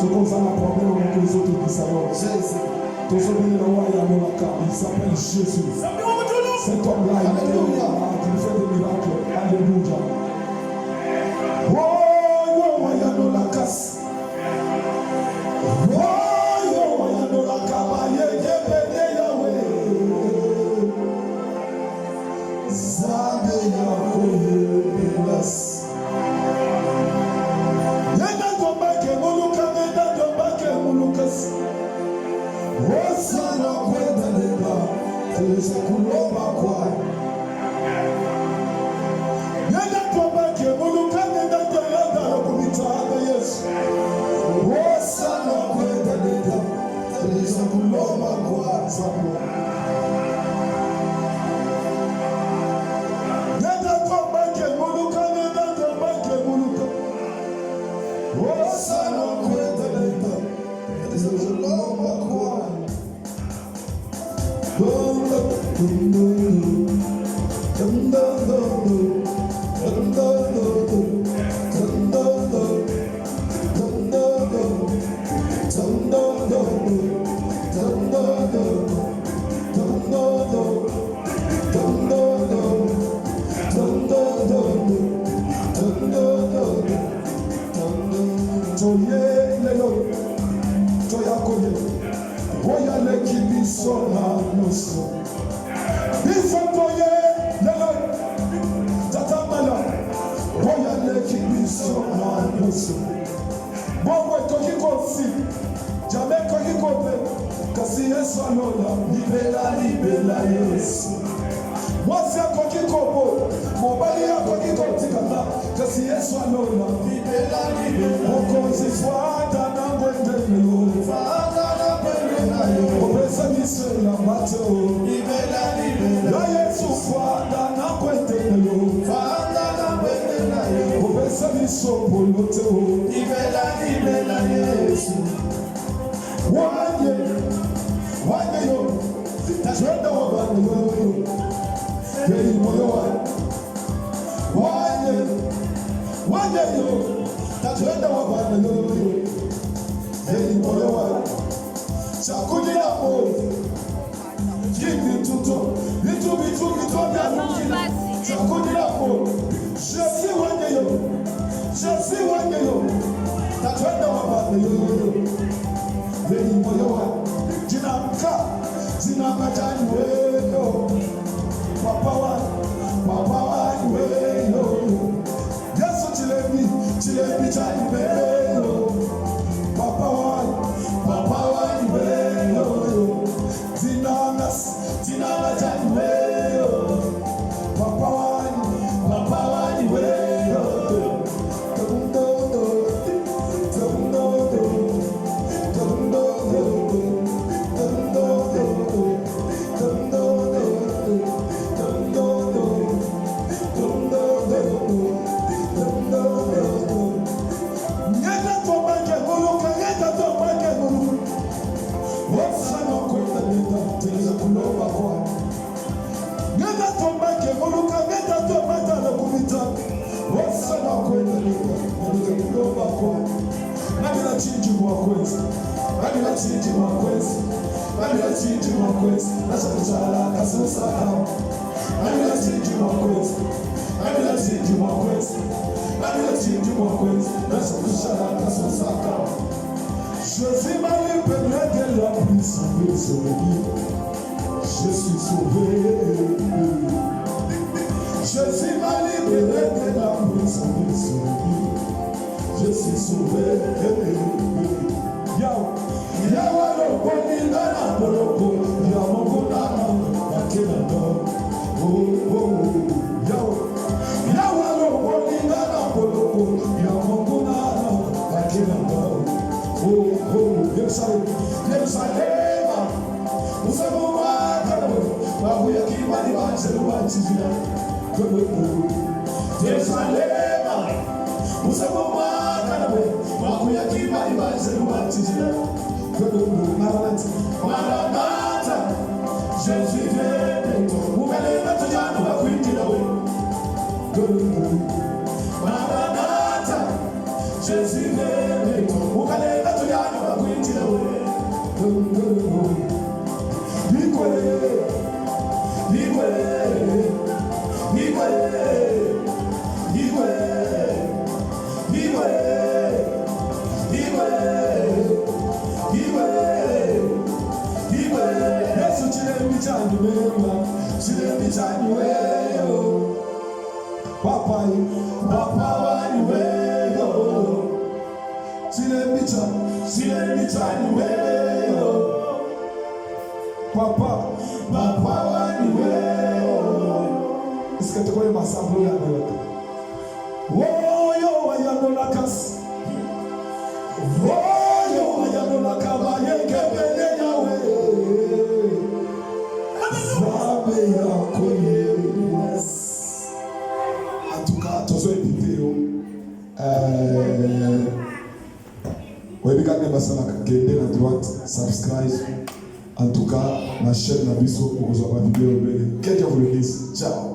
comme ça la problème que les autres disent alors. Ton souvenir là où il y a mon cœur, il s'appelle Jésus. Cet homme-là, il fait des miracles. Alléluia. Oh, il y a dans la casse. Oh, il y a dans la cabaye, Yahweh. Zade Yahweh, Elas. Yenda tombake muluka, yenda tombake mulukas. Osana kwenda leba, teleza kuloba kwa. Yenda tombake muluka, yenda tombake kumitaga Yesu. Osana kwenda leba, teleza kuloba kwa sabu. Yenda tombake muluka, yenda tombake muluka. Osana kwenda leba, teleza kuloba kwa. Jésus, bitani mema, zile bitani weyo. Papa wani weyo. Zile bitani weyo. Papa wani weyo. Isikatokoe masambo ya wewe. Woyo wayanola kasi. Woyo wayanola kabayenge bele yawe. Zabe yako yes. Atuka tozoe video. Webika basala kende na droite subscribe. En tout cas, ma chaîne Nabiso pour vous avoir vidéo. Que Dieu vous le dise. Ciao.